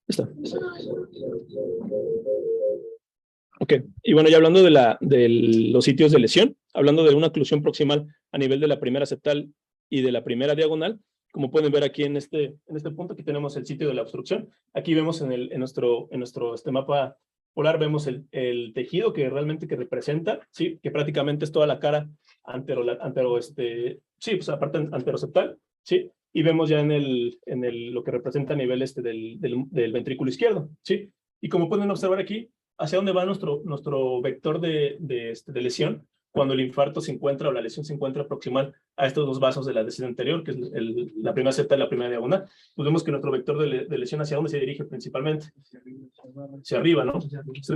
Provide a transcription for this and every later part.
Está. Ok, y bueno, ya hablando de los sitios de lesión, hablando de una oclusión proximal a nivel de la primera septal y de la primera diagonal, como pueden ver aquí en este punto, aquí tenemos el sitio de la obstrucción. Aquí vemos en nuestro mapa polar, vemos el tejido que realmente que representa, ¿sí? Que prácticamente es toda la cara sí, pues aparte anteroseptal, ¿sí? Y vemos ya lo que representa a nivel del ventrículo izquierdo, ¿sí? Y como pueden observar aquí, hacia dónde va nuestro vector de lesión cuando el infarto se encuentra o la lesión se encuentra proximal a estos dos vasos de la decisión anterior, que es la primera septal y la primera diagonal. Pues vemos que nuestro vector de lesión hacia dónde se dirige principalmente. Hacia arriba, ¿no? O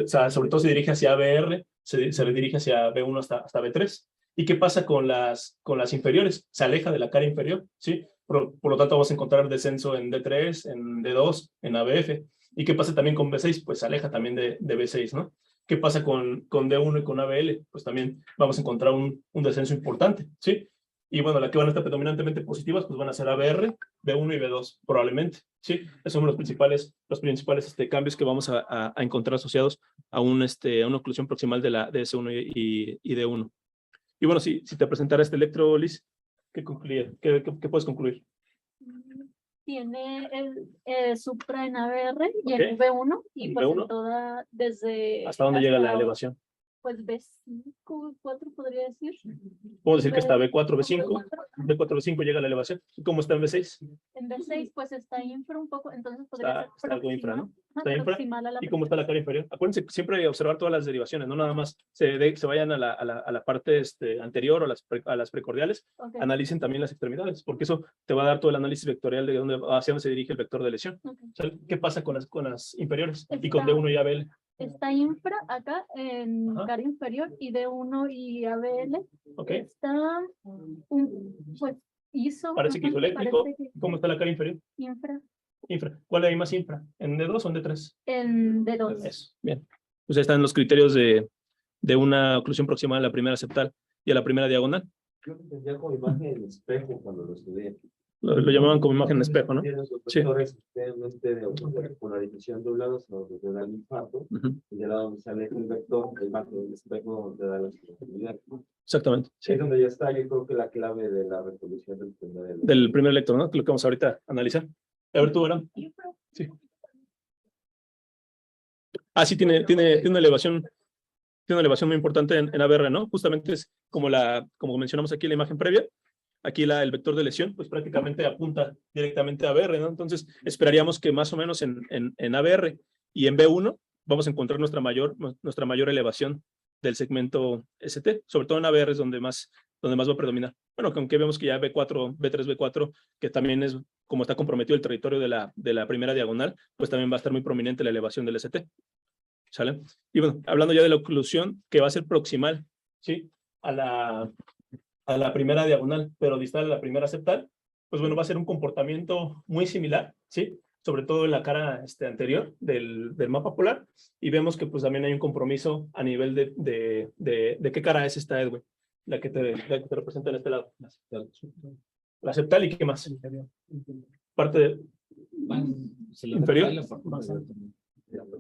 sea, sobre todo se dirige hacia ABR, se dirige hacia B1 hasta B3. ¿Y qué pasa con las inferiores? Se aleja de la cara inferior, ¿sí? Por lo tanto, vamos a encontrar descenso en D3, en D2, en ABF. ¿Y qué pasa también con B6? Pues se aleja también de B6, ¿no? ¿Qué pasa con D1 y con ABL? Pues también vamos a encontrar un descenso importante, ¿sí? Y bueno, las que van a estar predominantemente positivas, pues van a ser ABR, B1 y B2, probablemente, ¿sí? Esos son los principales cambios que vamos a encontrar asociados a una oclusión proximal de la DS1 y D1. Y bueno, si te presentara este electro, Liz, ¿qué puedes concluir? Tiene el supra en ABR y en B1 y pues B1. en toda desde... ¿Hasta dónde llega la elevación? Pues B5, B4 podría decir. Puedo decir que está B4, B5. B4, B5 llega a la elevación. ¿Cómo está en B6? En B6 pues está infra un poco, entonces podría ser está algo infra, ¿no? Está infra. ¿Y cómo está la cara inferior? Acuérdense siempre observar todas las derivaciones, no nada más se vayan a la parte anterior o a las precordiales. Okay. Analicen también las extremidades, porque eso te va a dar todo el análisis vectorial de hacia dónde se dirige el vector de lesión. Okay. O sea, ¿qué pasa con las inferiores? Y con D1 y ABL. Está infra acá en cara inferior y D1 y ABL. Okay. Está pues ISO. Parece que isoeléctrico. ¿Cómo está la cara inferior? Infra. Infra. ¿Cuál hay más infra? ¿En D2 o en D3? En D2. Eso. Bien. Pues ahí están los criterios de una oclusión proximal a la primera septal y a la primera diagonal. Yo lo entendía como imagen en espejo cuando lo estudié. Lo llamaban como imagen en espejo, ¿no? Los vectores de polarización doblados donde da el infarto, y del lado donde sale el vector, el marco del espejo donde da la sensibilidad. Exactamente. Sí. Es donde ya está, yo creo que la clave de la resolución del primer electro, ¿no? Que lo que vamos ahorita a analizar. A ver tú, ¿verdad? Sí. Sí, tiene una elevación. Tiene una elevación muy importante en ABR, ¿no? Justamente es como mencionamos aquí en la imagen previa. Aquí el vector de lesión, pues prácticamente apunta directamente a ABR, ¿no? Entonces, esperaríamos que más o menos en ABR y en B1 vamos a encontrar nuestra mayor elevación del segmento ST, sobre todo en ABR es donde más va a predominar. Bueno, aunque vemos que ya B4, B3, B4, que también es como está comprometido el territorio de la primera diagonal, pues también va a estar muy prominente la elevación del ST. ¿Sale? Y bueno, hablando ya de la oclusión, que va a ser proximal, ¿sí? A la primera diagonal, pero distal a la primera septal, pues bueno, va a ser un comportamiento muy similar, ¿sí? Sobre todo en la cara anterior del mapa polar, y vemos que pues también hay un compromiso a nivel de qué cara es esta, Edwin, la que te representa en este lado. La septal y qué más. Parte de... inferior.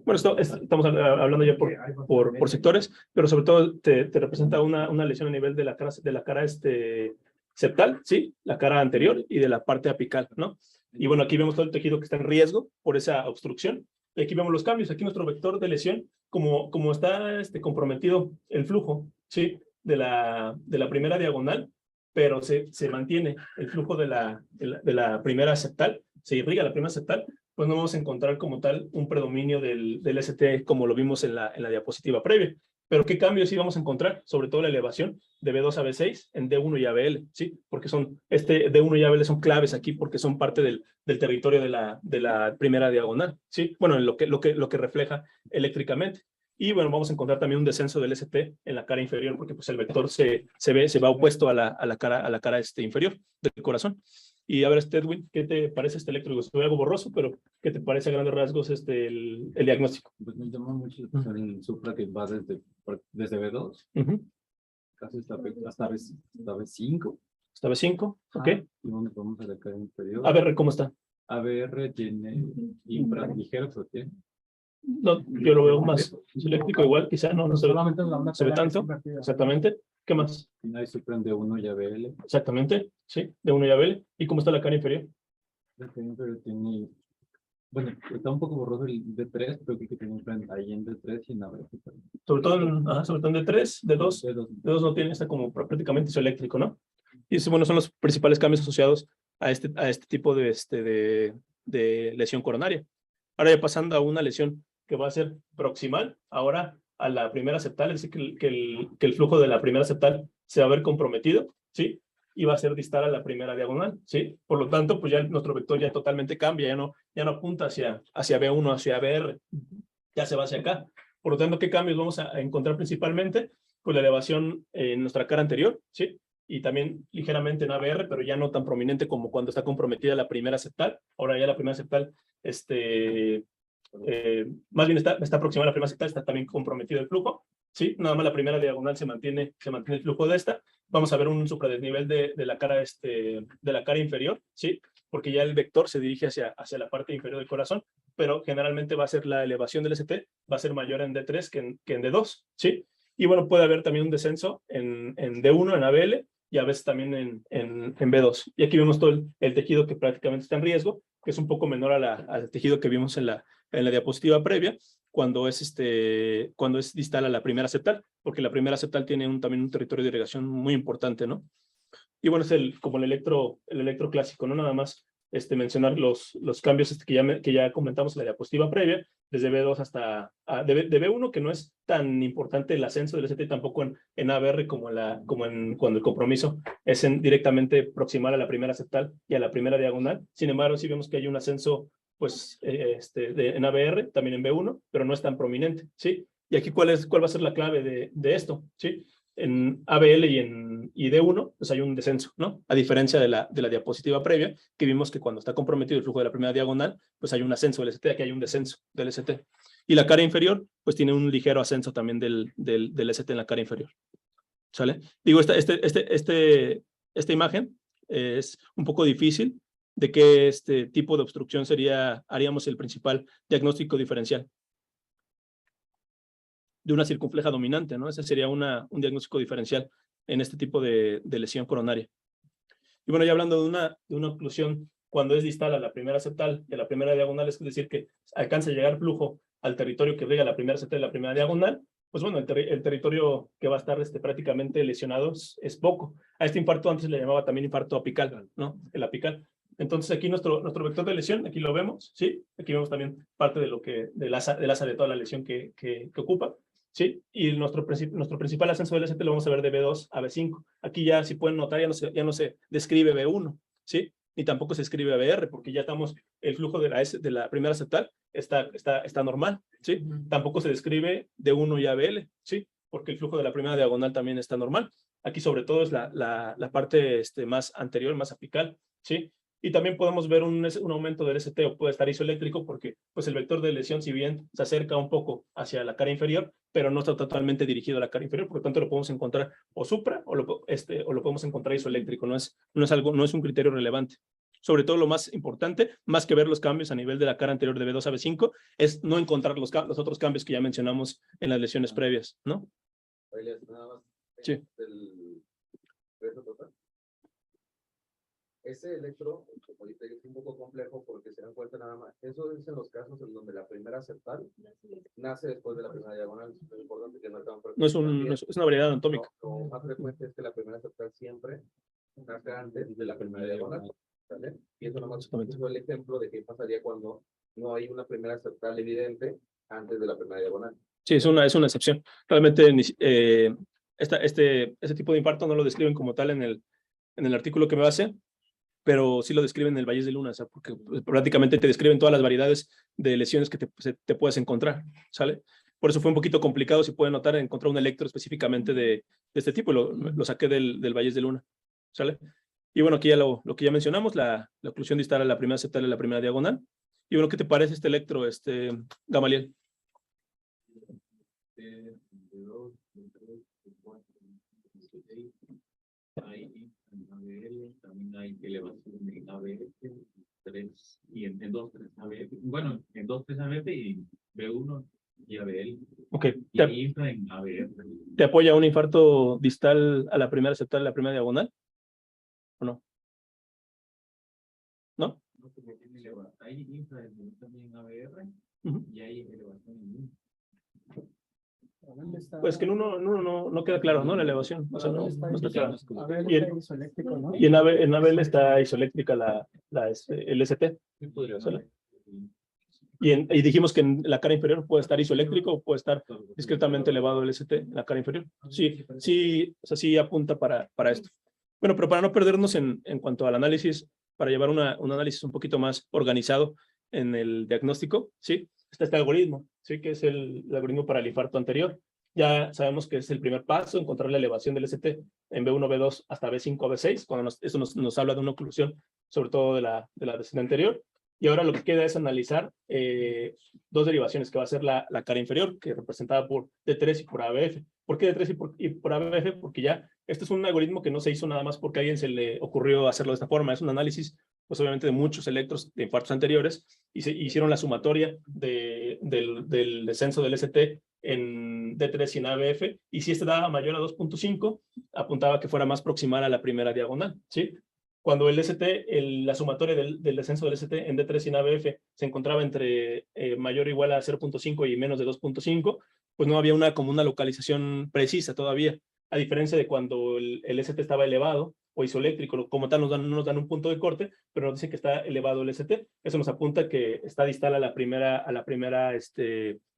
Bueno, estamos hablando ya por sectores, pero sobre todo te representa una lesión a nivel de la cara septal, ¿sí? La cara anterior y de la parte apical, ¿no? Y bueno, aquí vemos todo el tejido que está en riesgo por esa obstrucción. Y aquí vemos los cambios. Aquí nuestro vector de lesión, como está comprometido el flujo, ¿sí? De la primera diagonal, pero se mantiene el flujo de la primera septal, se irriga la primera septal, pues no vamos a encontrar como tal un predominio del ST como lo vimos en la diapositiva previa. Pero ¿qué cambios sí vamos a encontrar? Sobre todo la elevación de B2 a B6 en D1 y ABL, ¿sí? Porque D1 y ABL son claves aquí porque son parte del territorio de la primera diagonal, ¿sí? Bueno, en lo que refleja eléctricamente. Y bueno, vamos a encontrar también un descenso del ST en la cara inferior porque pues el vector se va opuesto a la cara inferior del corazón. Y a ver, Edwin, ¿qué te parece este electro? Estoy algo borroso, pero ¿qué te parece a grandes rasgos el diagnóstico? Pues me llama mucho la atención el supra que va desde B2, casi hasta B5. Hasta B5, ok. Y donde vamos a la cara inferior. A ver, ¿cómo está? ABR tiene infras ligeros o qué? No, yo lo veo más eléctrico igual, quizá no se ve, se ve tanto. Exactamente. ¿Qué más? Hay Supra de 1 y ABL. Exactamente, sí, de 1 y ABL. ¿Y cómo está la cara inferior? Pero tiene, bueno, está un poco borroso el D3, pero creo que tiene infra ahí en D3 y en ABL. Sobre todo en D3, D2. D2 no tiene, está como prácticamente isoeléctrico, ¿no? Y eso, bueno, son los principales cambios asociados a este tipo de lesión coronaria. Ahora ya pasando a una lesión que va a ser proximal, ahora a la primera septal, es decir, que el flujo de la primera septal se va a ver comprometido, ¿sí? Y va a ser distal a la primera diagonal, ¿sí? Por lo tanto, pues ya nuestro vector ya totalmente cambia, ya no apunta hacia B1, hacia BR, ya se va hacia acá. Por lo tanto, ¿qué cambios vamos a encontrar principalmente? Pues la elevación en nuestra cara anterior, ¿sí? Y también ligeramente en ABR, pero ya no tan prominente como cuando está comprometida la primera septal. Ahora ya la primera septal, más bien está aproximada a la primera septal, está también comprometido el flujo, ¿sí? Nada más la primera diagonal se mantiene el flujo de esta. Vamos a ver un supradesnivel de la cara inferior, ¿sí? Porque ya el vector se dirige hacia la parte inferior del corazón, pero generalmente va a ser la elevación del ST, va a ser mayor en D3 que en D2, ¿sí? Y bueno, puede haber también un descenso en D1, en ABL, y a veces también en B2. Y aquí vemos todo el tejido que prácticamente está en riesgo, que es un poco menor al tejido que vimos en la diapositiva previa, cuando es distal a la primera septal, porque la primera septal tiene también un territorio de irrigación muy importante, ¿no? Y bueno, es como el electro clásico, ¿no? Nada más mencionar los cambios que ya comentamos en la diapositiva previa, desde B2 hasta de B1, que no es tan importante el ascenso del ST tampoco en ABR como cuando el compromiso es directamente proximal a la primera septal y a la primera diagonal. Sin embargo, sí vemos que hay un ascenso pues, en ABR, también en B1, pero no es tan prominente, ¿sí? Y aquí, ¿cuál va a ser la clave de esto? ¿Sí? En ABL y D1, pues hay un descenso, ¿no? A diferencia de la diapositiva previa, que vimos que cuando está comprometido el flujo de la primera diagonal, pues hay un ascenso del ST, aquí hay un descenso del ST. Y la cara inferior, pues tiene un ligero ascenso también del ST en la cara inferior. ¿Sale? Digo, esta imagen es un poco difícil de qué tipo de obstrucción haríamos el principal diagnóstico diferencial. De una circunfleja dominante, ¿no? Ese sería un diagnóstico diferencial en este tipo de lesión coronaria. Y bueno, ya hablando de una oclusión cuando es distal a la primera septal de la primera diagonal, es decir, que alcanza a llegar flujo al territorio que riega la primera septal de la primera diagonal, pues bueno, el territorio que va a estar prácticamente lesionado es poco. A este infarto antes le llamaba también infarto apical, ¿no? El apical. Entonces aquí nuestro vector de lesión, aquí lo vemos, ¿sí? Aquí vemos también parte del asa de toda la lesión que ocupa. ¿Sí? Y nuestro principal ascenso del ST lo vamos a ver de B2 a B5. Aquí ya, si pueden notar, ya no se describe B1, ¿sí? Ni tampoco se escribe BR, porque ya el flujo de la primera septal está normal, ¿sí? Tampoco se describe D1 y ABL, ¿sí? Porque el flujo de la primera diagonal también está normal. Aquí sobre todo es la parte más anterior, más apical, ¿sí? Y también podemos ver un aumento del ST o puede estar isoeléctrico porque pues el vector de lesión, si bien se acerca un poco hacia la cara inferior, pero no está totalmente dirigido a la cara inferior, por lo tanto lo podemos encontrar o supra o lo podemos encontrar isoeléctrico, no es un criterio relevante. Sobre todo lo más importante, más que ver los cambios a nivel de la cara anterior de B2 a B5, es no encontrar los otros cambios que ya mencionamos en las lesiones previas, ¿no? Sí. Ese electro, como ahorita es un poco complejo porque se dan cuenta nada más. Eso es en los casos en donde la primera septal nace después de la primera diagonal. Es importante que no es una variedad anatómica. Lo más frecuente es que la primera septal siempre nace antes de la primera diagonal. ¿Vale? Y eso nomás es el ejemplo de qué pasaría cuando no hay una primera septal evidente antes de la primera diagonal. Sí, es una excepción. Realmente este tipo de infarto no lo describen como tal en el artículo que me base, pero sí lo describen en el Valles de Luna, o sea, porque prácticamente te describen todas las variedades de lesiones que te puedes encontrar, ¿sale? Por eso fue un poquito complicado, si pueden notar, encontrar un electro específicamente de este tipo, lo saqué del Valles de Luna, ¿sale? Y bueno, aquí ya lo que ya mencionamos, la oclusión distal a la primera septal y la primera diagonal. Y bueno, ¿qué te parece este electro, Gamaliel? También hay elevación en ABL. 3 y en 2, 3 ABF. Bueno, en 2, 3 ABF y B1 y ABL. Ok. Y infra en ABF. ¿Te apoya un infarto distal a la primera septal, a la primera diagonal? ¿O no? ¿No? No, porque tiene elevación. Hay infra también ABR Ujú. y hay elevación en infra. Pues que en uno no queda claro, ¿no? La elevación. O sea, no está claro. A ver, Y está en, isoeléctrico, ¿no? y en ABL está isoeléctrica el ST. Sí, podría Solo. ser. Y dijimos que en la cara inferior puede estar isoeléctrico o puede estar discretamente elevado el ST en la cara inferior. Sí, o sea, sí apunta para esto. Bueno, pero para no perdernos en cuanto al análisis, para llevar un análisis un poquito más organizado en el diagnóstico, ¿sí? Está este algoritmo, ¿sí? Que es el algoritmo para el infarto anterior. Ya sabemos que es el primer paso, encontrar la elevación del ST en B1, B2 hasta B5, B6, cuando eso nos habla de una oclusión, sobre todo de la descendente anterior. Y ahora lo que queda es analizar dos derivaciones, que va a ser la cara inferior, que es representada por D3 y por ABF. ¿Por qué D3 y por ABF? Porque ya este es un algoritmo que no se hizo nada más porque a alguien se le ocurrió hacerlo de esta forma. Es un análisis, pues obviamente, de muchos electros de infartos anteriores y se hicieron la sumatoria del descenso del ST en D3 y en ABF. Y si este daba mayor a 2.5, apuntaba que fuera más proximal a la primera diagonal, ¿sí? Cuando el ST, la sumatoria del descenso del ST en D3 y en ABF se encontraba entre mayor o igual a 0.5 y menos de 2.5, pues no había como una localización precisa todavía, a diferencia de cuando el ST estaba elevado o isoeléctrico, como tal no nos dan un punto de corte, pero nos dicen que está elevado el ST. Eso nos apunta que está distal a la primera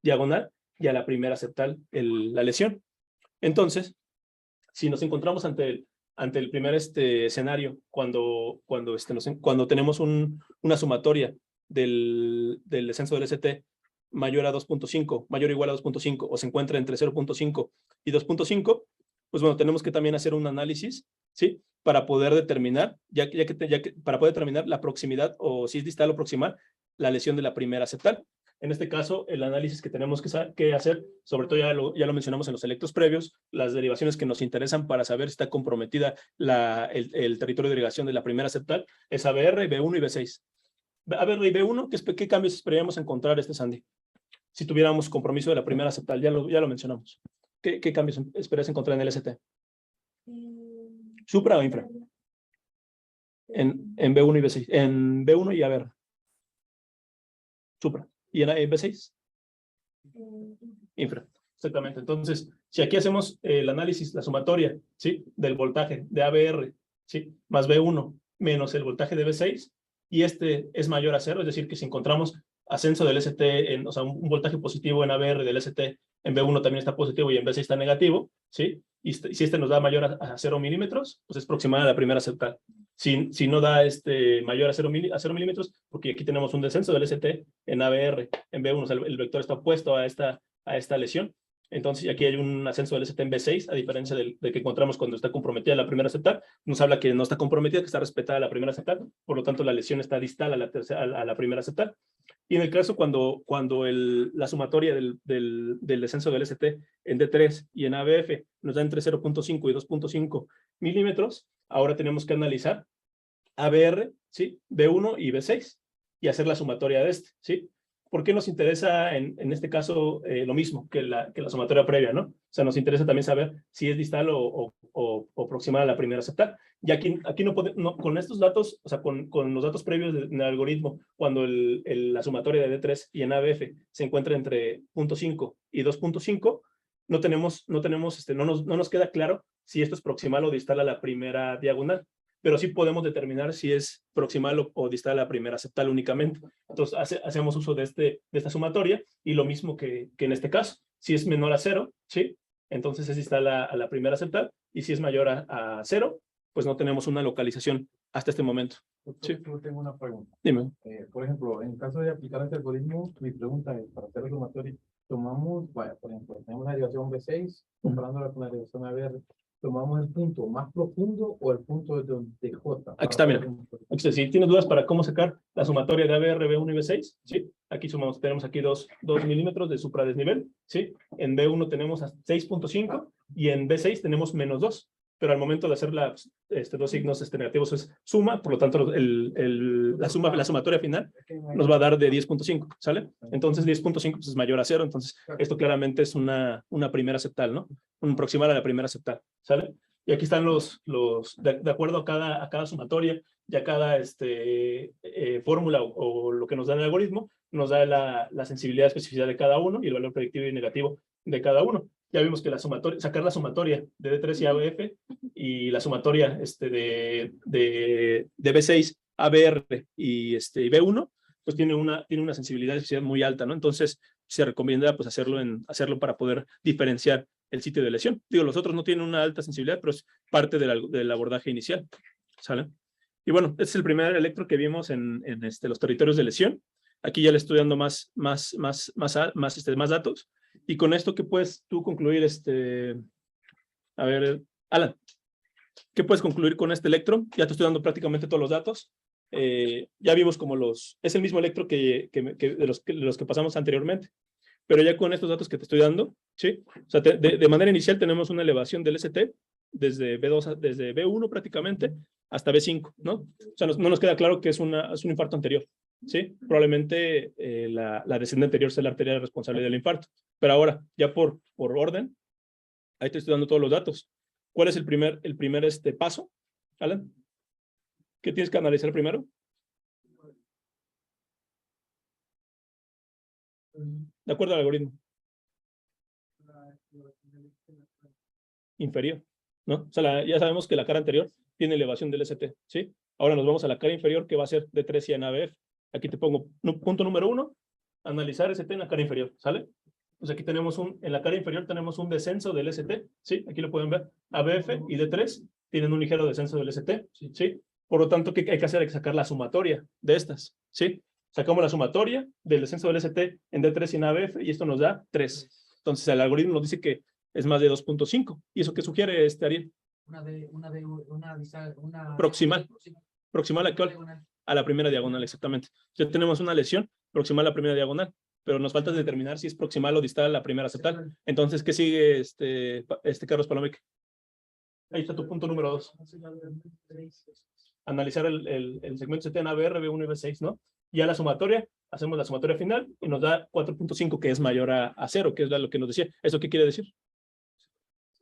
diagonal y a la primera septal la lesión. Entonces, si nos encontramos ante el primer escenario, cuando tenemos una sumatoria del descenso del ST mayor a 2.5, mayor o igual a 2.5, o se encuentra entre 0.5 y 2.5, pues bueno, tenemos que también hacer un análisis, ¿sí? Para poder determinar, para poder determinar la proximidad, o si es distal o proximal, la lesión de la primera septal. En este caso, el análisis que tenemos que hacer, sobre todo ya lo mencionamos en los electros previos, las derivaciones que nos interesan para saber si está comprometida el territorio de irrigación de la primera septal, es ABR, B1 y B6. ABR y B1, ¿qué cambios esperaríamos encontrar, Sandy? Si tuviéramos compromiso de la primera septal, ya lo mencionamos. ¿Qué cambios esperas encontrar en el ST? ¿Supra o infra? En B1 y B6. En B1 y ABR. Supra. ¿Y en B6? Infra. Exactamente. Entonces, si aquí hacemos el análisis, la sumatoria, ¿sí? Del voltaje de ABR, ¿sí? Más B1 menos el voltaje de B6, y este es mayor a 0, es decir, que si encontramos ascenso del ST, o sea, un voltaje positivo en ABR del ST, en B1 también está positivo y en B6 está negativo, ¿sí? Y si este nos da mayor a 0 milímetros, pues es proximal a la primera septal. Si no da mayor a 0 milímetros, porque aquí tenemos un descenso del ST en ABR, en B1, o sea, el vector está opuesto a esta lesión. Entonces, aquí hay un ascenso del ST en B6, a diferencia del que encontramos cuando está comprometida la primera septal. Nos habla que no está comprometida, que está respetada la primera septal, por lo tanto, la lesión está distal a la primera septal. Y en el caso cuando la sumatoria del descenso del ST en D3 y en ABF nos da entre 0.5 y 2.5 milímetros, ahora tenemos que analizar ABR, ¿sí? B1 y B6 y hacer la sumatoria de ¿sí? ¿Por qué nos interesa en este caso lo mismo que la sumatoria previa, ¿no? O sea, nos interesa también saber si es distal o proximal a la primera septal. Y aquí no, con estos datos, o sea, con los datos previos del algoritmo, cuando la sumatoria de D3 y en ABF se encuentra entre 0.5 y 2.5, no nos queda claro si esto es proximal o distal a la primera diagonal, pero sí podemos determinar si es proximal o distal a la primera septal únicamente. Entonces, hacemos uso de esta sumatoria, y lo mismo que en este caso. Si es menor a 0, ¿sí? Entonces es distal a la primera septal, y si es mayor a 0, pues no tenemos una localización hasta este momento. Sí. Yo tengo una pregunta. Dime. Por ejemplo, en caso de aplicar este algoritmo, mi pregunta es, para hacer el sumatorio, tomamos, vaya, por ejemplo, tenemos la derivación B6, comparándola con la derivación ABR, ¿tomamos el punto más profundo o el punto de J? Aquí está, mira. Si tienes dudas para cómo sacar la sumatoria de ABR, B1 y B6, ¿sí? Aquí tenemos aquí 2 milímetros de supradesnivel, ¿sí? En B1 tenemos 6.5 y en B6 tenemos -2. pero al momento de hacer dos signos negativos es suma, por lo tanto la sumatoria final nos va a dar de 10.5, ¿sale? Entonces 10.5 pues, es mayor a 0, entonces esto claramente es una primera septal, ¿no? Un proximal a la primera septal, ¿sale? Y aquí están de acuerdo a cada sumatoria y a cada fórmula o lo que nos da el algoritmo, nos da la sensibilidad, especificidad de cada uno y el valor predictivo y negativo de cada uno. Ya vimos que sacar la sumatoria de D3 y ABF y la sumatoria de B6, ABR y B1, pues tiene una sensibilidad y especificidad muy alta, ¿no? Entonces se recomienda pues hacerlo para poder diferenciar el sitio de lesión. Digo, los otros no tienen una alta sensibilidad, pero es parte del abordaje inicial, ¿sale? Y bueno, este es el primer electro que vimos en los territorios de lesión. Aquí ya le estoy dando más datos. Y con esto, ¿qué puedes tú concluir? A ver, Alan, ¿qué puedes concluir con este electro? Ya te estoy dando prácticamente todos los datos. Ya vimos como es el mismo electro de los que pasamos anteriormente. Pero ya con estos datos que te estoy dando, ¿sí? O sea, de manera inicial tenemos una elevación del ST desde B1 prácticamente hasta B5, ¿no? O sea, no nos queda claro que es un infarto anterior, ¿sí? Probablemente la descendente anterior sea la arteria responsable del infarto. Pero ahora, ya por orden, ahí te estoy dando todos los datos. ¿Cuál es el primer paso, Alan? ¿Qué tienes que analizar primero? De acuerdo al algoritmo. Inferior, ¿no? O sea, ya sabemos que la cara anterior tiene elevación del ST, ¿sí? Ahora nos vamos a la cara inferior, que va a ser D3 y en ABF. Aquí te pongo punto número 1, analizar ST en la cara inferior, ¿sale? Pues aquí tenemos en la cara inferior tenemos un descenso del ST, ¿sí? Aquí lo pueden ver. ABF y D3 tienen un ligero descenso del ST, ¿sí? Por lo tanto, ¿qué hay que hacer? Hay que sacar la sumatoria de estas, ¿sí? Sacamos la sumatoria del descenso del ST en D3 y en ABF y esto nos da 3. Entonces, el algoritmo nos dice que es más de 2.5. ¿Y eso qué sugiere, Ariel? Proximal. Proximal actual a la primera diagonal, exactamente. Ya tenemos una lesión proximal a la primera diagonal, pero nos falta determinar si es proximal o distal a la primera septal. Entonces, ¿qué sigue Carlos Palomeque? Ahí está tu punto número 2. Analizar el segmento ST en ABR, B1 y B6, ¿no? Ya la sumatoria, hacemos la sumatoria final y nos da 4.5, que es mayor a 0, que es lo que nos decía. ¿Eso qué quiere decir?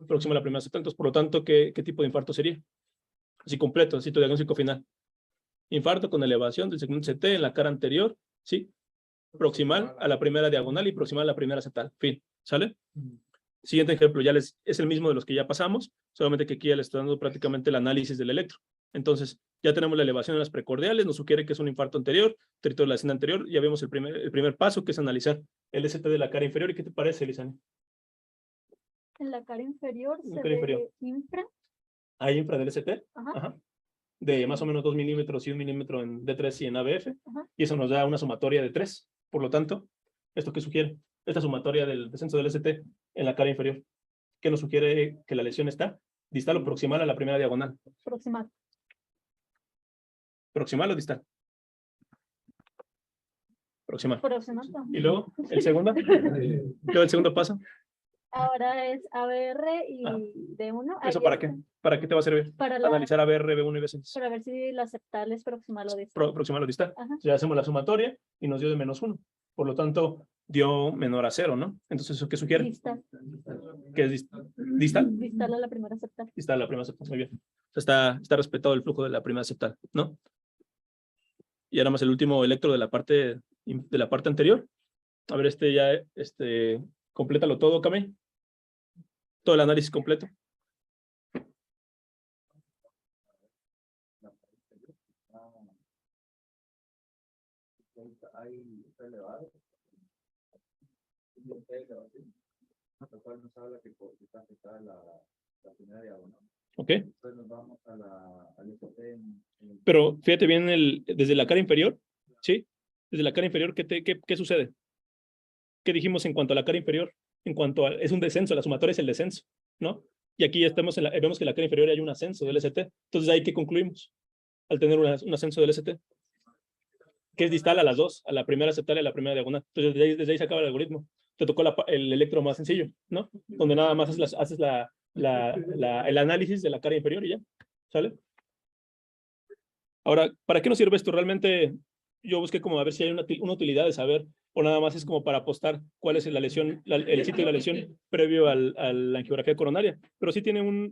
Próximo a la primera septal. Entonces, por lo tanto, ¿qué tipo de infarto sería? Así completo, así tu diagnóstico final. Infarto con elevación del segmento CT en la cara anterior, ¿sí? Proximal a la primera diagonal y proximal a la primera septal. Fin, ¿sale? Siguiente ejemplo, es el mismo de los que ya pasamos, solamente que aquí ya le estoy dando prácticamente el análisis del electro. Entonces, ya tenemos la elevación en las precordiales, nos sugiere que es un infarto anterior, territorio de la escena anterior, ya vemos el primer paso, que es analizar el ST de la cara inferior. ¿Y qué te parece, Lisani? En la cara inferior En se cara inferior. ve infra. Hay infra del ST, Ajá. de más o menos 2 milímetros y 1 milímetro en D3 y en ABF, Ajá. y eso nos da una sumatoria de 3. Por lo tanto, ¿esto qué sugiere? Esta sumatoria del descenso del ST en la cara inferior, ¿qué nos sugiere que la lesión está? ¿Distal o proximal a la primera diagonal? Proximal. ¿Proximal o distal? Proximal. Proximal. ¿Y luego el segundo? Luego el segundo paso. Ahora es ABR y D1. ¿Eso Ahí para es qué? ¿Para qué te va a servir? Para analizar ABR, B1 y B6. Para ver si la septal es proximal o distal. Proximal o distal. Ajá. Ya hacemos la sumatoria y nos dio de -1. Por lo tanto, dio menor a 0, ¿no? Entonces, ¿eso qué sugiere? Distal. ¿Qué es distal? Distal a la primera septal. Distal a la primera septal, muy bien. O sea, está respetado el flujo de la primera septal, ¿no? Y ahora más el último electro de la parte anterior. A ver, complétalo todo, Camé. Todo el análisis completo. Está elevado. Lo cual nos habla que está afectada la primera diagonal. Ok. Después nos vamos al ST Pero fíjate bien desde la cara inferior, ¿sí? Desde la cara inferior, ¿qué sucede? ¿Qué dijimos en cuanto a la cara inferior? Es un descenso, la sumatoria es el descenso, ¿no? Y aquí ya vemos que en la cara inferior hay un ascenso del ST. Entonces, ¿ahí qué concluimos? Al tener un ascenso del ST. Que es distal a las dos, a la primera septal y a la primera diagonal. Entonces, desde ahí se acaba el algoritmo. Te tocó el electro más sencillo, ¿no? Donde nada más haces el análisis de la cara inferior y ya, ¿sale? Ahora, ¿para qué nos sirve esto? Realmente yo busqué como a ver si hay una utilidad de saber, o nada más es como para apostar cuál es la lesión, el sitio de la lesión previo a la angiografía coronaria, pero sí tiene una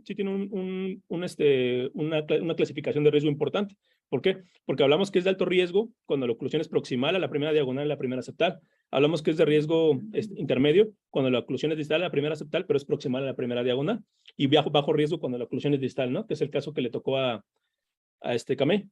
clasificación de riesgo importante. ¿Por qué? Porque hablamos que es de alto riesgo cuando la oclusión es proximal a la primera diagonal y la primera septal. Hablamos que es de riesgo intermedio cuando la oclusión es distal a la primera septal, pero es proximal a la primera diagonal. Y bajo riesgo cuando la oclusión es distal, ¿no? Que es el caso que le tocó a Camé.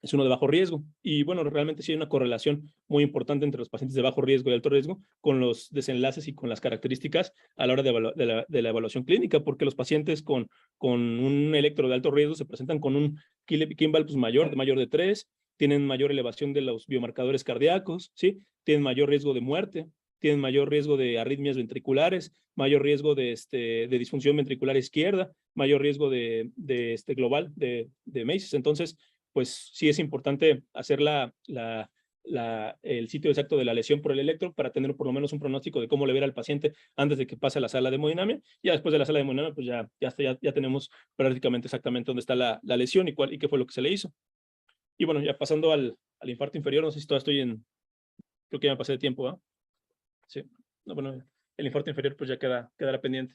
Es uno de bajo riesgo. Y bueno, realmente sí hay una correlación muy importante entre los pacientes de bajo riesgo y alto riesgo con los desenlaces y con las características a la hora de la evaluación clínica, porque los pacientes con un electro de alto riesgo se presentan con un Kimball pues, mayor de 3, tienen mayor elevación de los biomarcadores cardíacos, ¿sí? Tienen mayor riesgo de muerte, tienen mayor riesgo de arritmias ventriculares, mayor riesgo de disfunción ventricular izquierda, mayor riesgo de global de MACE. Entonces, pues sí es importante hacer el sitio exacto de la lesión por el electro para tener por lo menos un pronóstico de cómo le verá al paciente antes de que pase a la sala de hemodinamia. Ya después de la sala de hemodinamia, pues ya tenemos prácticamente exactamente dónde está la lesión y qué fue lo que se le hizo. Y bueno, ya pasando al infarto inferior, no sé si todavía creo que ya me pasé de tiempo, ¿ah? Sí. No, bueno, el infarto inferior pues ya quedará pendiente.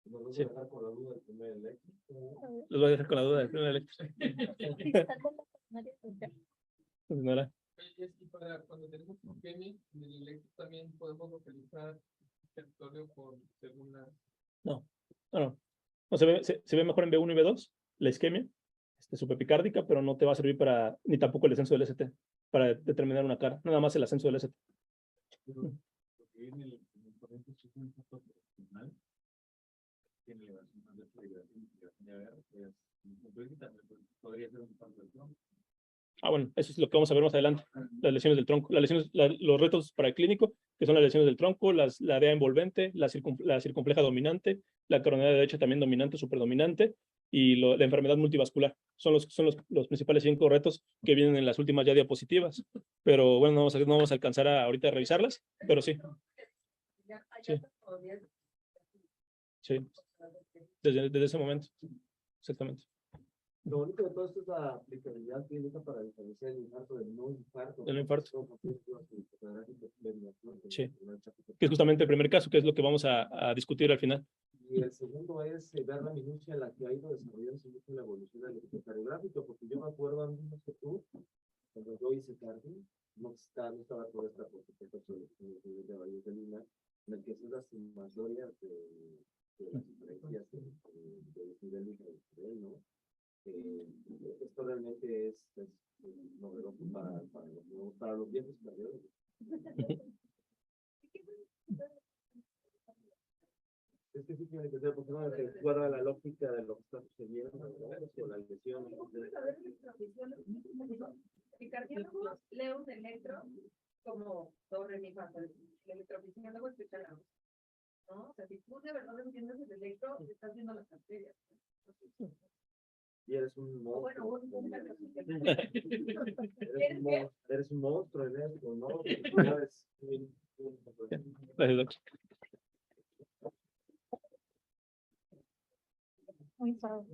Sí. Los voy a dejar con la duda del primer electro. Pues no era. Y para cuando tenemos un isquemia, en el electro también podemos localizar territorio según la... No. No, se ve mejor en B1 y B2, la isquemia, subepicárdica, pero no te va a servir ni tampoco el ascenso del ST, para determinar una cara, nada más el ascenso del ST. Bueno, eso es lo que vamos a ver más adelante, las lesiones del tronco, los retos para el clínico, que son las lesiones del tronco, la DEA envolvente, la circunfleja dominante, la coronaria derecha también dominante, superdominante, y la enfermedad multivascular. Son los principales 5 retos que vienen en las últimas ya diapositivas, pero bueno, no vamos a alcanzar ahorita a revisarlas, pero sí. Sí, desde ese momento, exactamente. Lo único de todo esto es la aplicabilidad clínica para diferenciar el infarto del no infarto. Del infarto. Sí, Sí. que es justamente el primer caso, que es lo que vamos a discutir al final. Y el segundo es ver la minucia en la que ha ido desarrollándose mucho la evolución del electrocardiográfico, porque yo me acuerdo, a mí, no sé tú, cuando yo hice cardio, no estaba toda esta propuesta de valioselina, en el que es la sumatoria de las diferencias de nivel de ¿no? Esto realmente es novedoso para los viejos cardiólogos. Es que sí tiene que ser, porque no se guarda la lógica de lo que está sucediendo, con la lesión. El cardiólogo lee un electro como do, re, mi, fa, sol. El electrofisiólogo escucha la voz, ¿no? O sea, si tú de verdad entiendes el electro, estás viendo las arterias. Y eres un monstruo. Bueno, Eres un monstruo en esto, ¿no? Gracias, doctor. Muy suave.